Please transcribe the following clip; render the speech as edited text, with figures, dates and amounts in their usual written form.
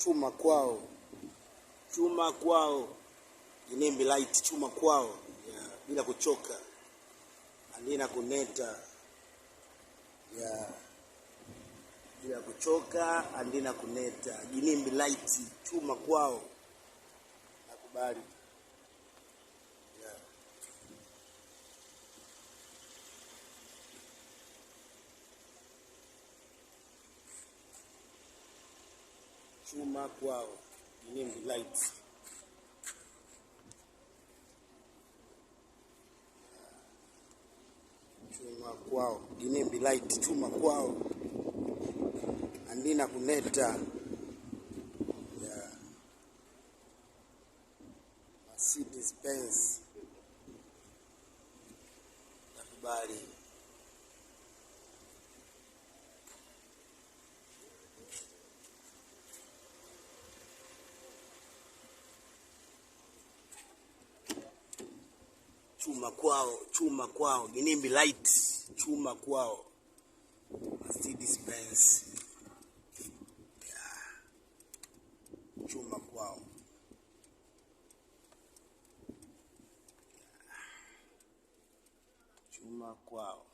chuma kwao, Ginimbilite chuma kwao, bila kuchoka, andina kuneta, bila kuchoka, andina kuneta, Ginimbilite chuma kwao, nakubali. Chuma kwao, Ginimbilite. Chuma kwao, Ginimbilite chuma kwao, andina kuneta, yeBenz, nakubali. Chuma kwao, Ginimbilite chuma kwao, yeBenz, chuma kwao, chuma kwao.